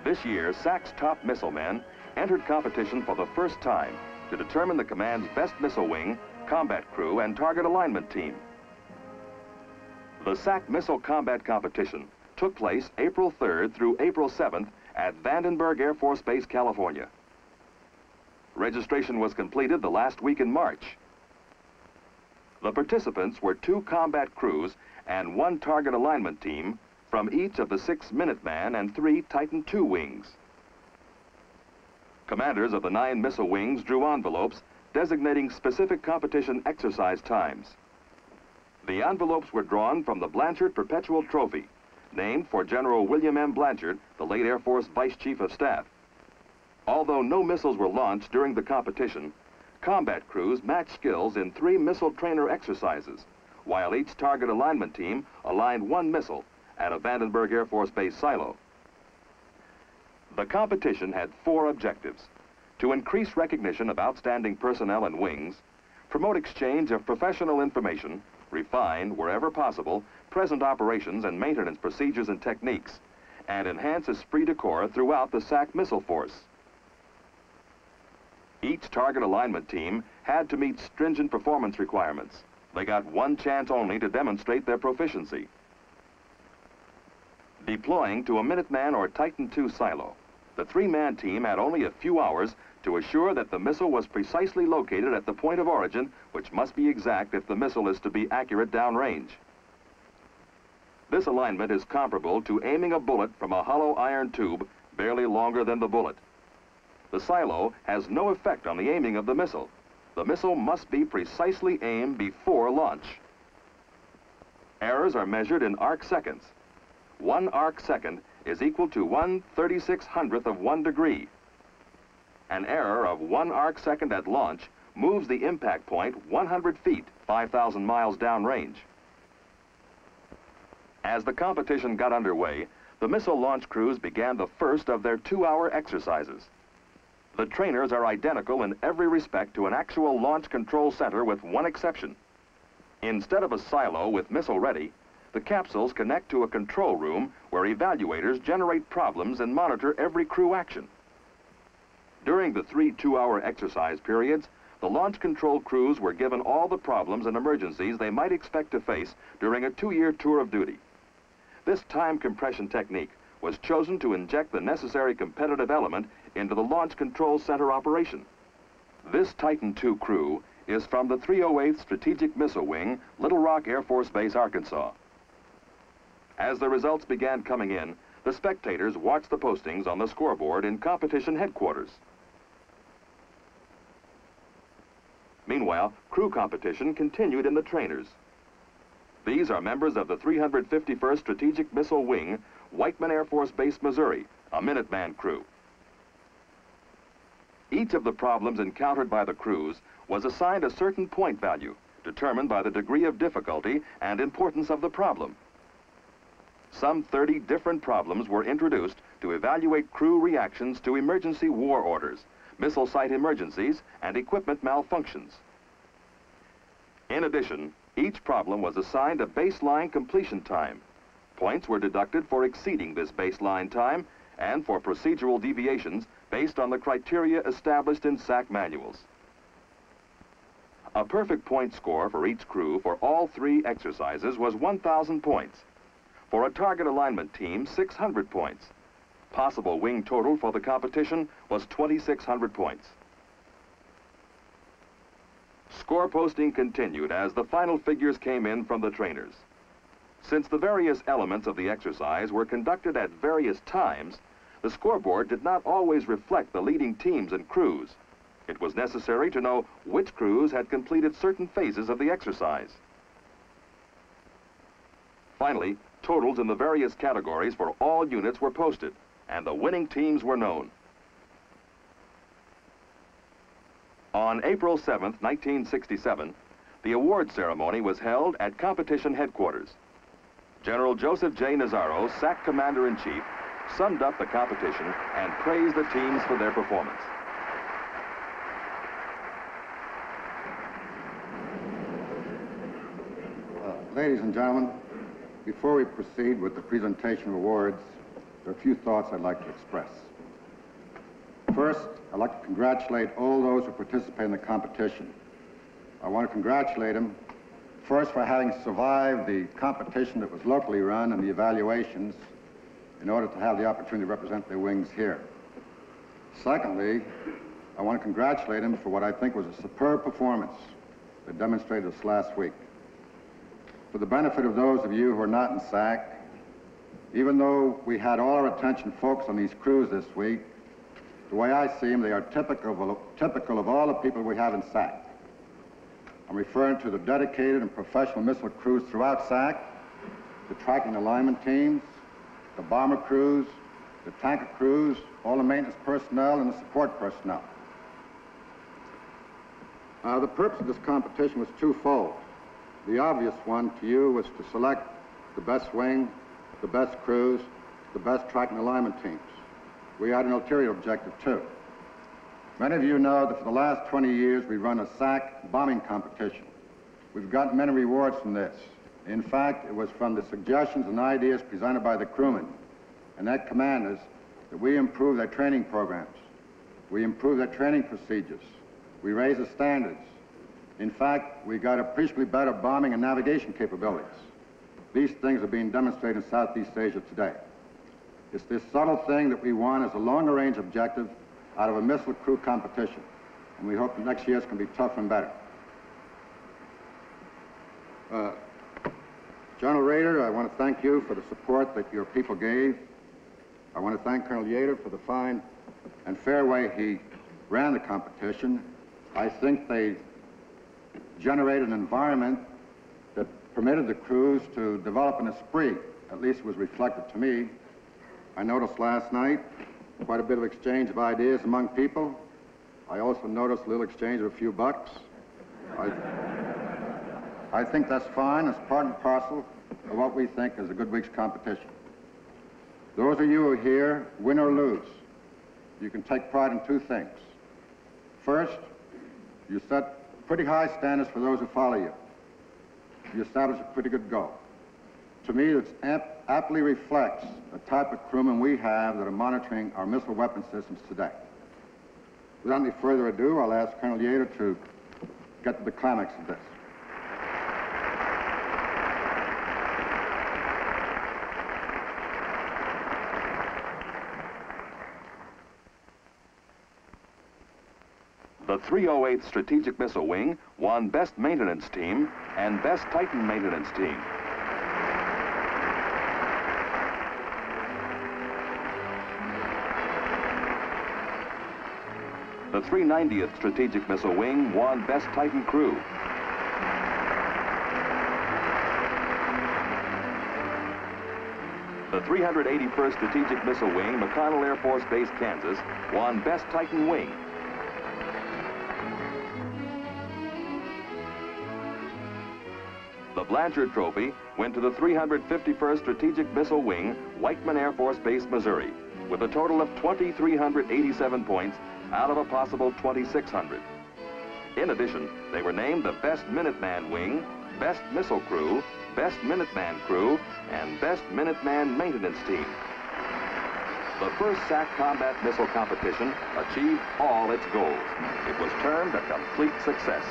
This year, SAC's top missile men entered competition for the first time to determine the command's best missile wing, combat crew, and target alignment team. The SAC Missile Combat Competition took place April 3rd through April 7th at Vandenberg Air Force Base, California. Registration was completed the last week in March. The participants were 2 combat crews and 1 target alignment team from each of the 6 Minuteman and 3 Titan II wings. Commanders of the 9 missile wings drew envelopes designating specific competition exercise times. The envelopes were drawn from the Blanchard Perpetual Trophy, named for General William M. Blanchard, the late Air Force Vice Chief of Staff. Although no missiles were launched during the competition, combat crews matched skills in 3 missile trainer exercises, while each target alignment team aligned 1 missile at a Vandenberg Air Force Base silo. The competition had 4 objectives: to increase recognition of outstanding personnel and wings, promote exchange of professional information, refine, wherever possible, present operations and maintenance procedures and techniques, and enhance esprit de corps throughout the SAC missile force. Each target alignment team had to meet stringent performance requirements. They got 1 chance only to demonstrate their proficiency. Deploying to a Minuteman or Titan II silo, the 3-man team had only a few hours to assure that the missile was precisely located at the point of origin, which must be exact if the missile is to be accurate downrange. This alignment is comparable to aiming a bullet from a hollow iron tube barely longer than the bullet. The silo has no effect on the aiming of the missile. The missile must be precisely aimed before launch. Errors are measured in arc seconds. 1 arc second is equal to 1/3600th of 1 degree. An error of 1 arc second at launch moves the impact point 100 feet, 5,000 miles downrange. As the competition got underway, the missile launch crews began the first of their 2-hour exercises. The trainers are identical in every respect to an actual launch control center with 1 exception. Instead of a silo with missile ready, the capsules connect to a control room where evaluators generate problems and monitor every crew action. During the 3 2-hour exercise periods, the launch control crews were given all the problems and emergencies they might expect to face during a 2-year tour of duty. This time compression technique was chosen to inject the necessary competitive element into the launch control center operation. This Titan II crew is from the 308th Strategic Missile Wing, Little Rock Air Force Base, Arkansas. As the results began coming in, the spectators watched the postings on the scoreboard in competition headquarters. Meanwhile, crew competition continued in the trainers. These are members of the 351st Strategic Missile Wing, Whiteman Air Force Base, Missouri, a Minuteman crew. Each of the problems encountered by the crews was assigned a certain point value, determined by the degree of difficulty and importance of the problem. Some 30 different problems were introduced to evaluate crew reactions to emergency war orders, missile site emergencies, and equipment malfunctions. In addition, each problem was assigned a baseline completion time. Points were deducted for exceeding this baseline time and for procedural deviations based on the criteria established in SAC manuals. A perfect point score for each crew for all 3 exercises was 1,000 points. For a target alignment team, 600 points. Possible wing total for the competition was 2,600 points. Score posting continued as the final figures came in from the trainers. Since the various elements of the exercise were conducted at various times, the scoreboard did not always reflect the leading teams and crews. It was necessary to know which crews had completed certain phases of the exercise. Finally, totals in the various categories for all units were posted, and the winning teams were known. On April 7th, 1967, the award ceremony was held at competition headquarters. General Joseph J. Nazaro, SAC Commander-in-Chief, summed up the competition and praised the teams for their performance. Ladies and gentlemen, before we proceed with the presentation of awards, there are a few thoughts I'd like to express. First, I'd like to congratulate all those who participated in the competition. I want to congratulate them, first, for having survived the competition that was locally run and the evaluations in order to have the opportunity to represent their wings here. Secondly, I want to congratulate them for what I think was a superb performance that demonstrated this last week. For the benefit of those of you who are not in SAC, even though we had all our attention focused on these crews this week, the way I see them, they are typical of all the people we have in SAC. I'm referring to the dedicated and professional missile crews throughout SAC, the tracking alignment teams, the bomber crews, the tanker crews, all the maintenance personnel, and the support personnel. The purpose of this competition was twofold. The obvious one to you was to select the best wing, the best crews, the best tracking alignment teams. We had an ulterior objective, too. Many of you know that for the last 20 years, we've run a SAC bombing competition. We've gotten many rewards from this. In fact, it was from the suggestions and ideas presented by the crewmen and their commanders that we improved their training programs. We improved their training procedures. We raised the standards. In fact, we got appreciably better bombing and navigation capabilities. These things are being demonstrated in Southeast Asia today. It's this subtle thing that we want as a longer-range objective out of a missile crew competition, and we hope that next year's can be tougher and better. General Rader, I want to thank you for the support that your people gave. I want to thank Colonel Yater for the fine and fair way he ran the competition. I think they generated an environment that permitted the crews to develop an esprit, at least it was reflected to me. I noticed last night quite a bit of exchange of ideas among people. I also noticed a little exchange of a few bucks. I think that's fine. It's part and parcel of what we think is a good week's competition. Those of you who are here, win or lose, you can take pride in two things. First, you set pretty high standards for those who follow you. You establish a pretty good goal. To me, it aptly reflects the type of crewmen we have that are monitoring our missile weapon systems today. Without any further ado, I'll ask Colonel Yater to get to the climax of this. The 308th Strategic Missile Wing won Best Maintenance Team and Best Titan Maintenance Team. The 390th Strategic Missile Wing won Best Titan Crew. The 381st Strategic Missile Wing, McConnell Air Force Base, Kansas, won Best Titan Wing. The Blanchard Trophy went to the 351st Strategic Missile Wing, Whiteman Air Force Base, Missouri, with a total of 2,387 points out of a possible 2,600. In addition, they were named the Best Minuteman Wing, Best Missile Crew, Best Minuteman Crew, and Best Minuteman Maintenance Team. The first SAC combat missile competition achieved all its goals. It was termed a complete success.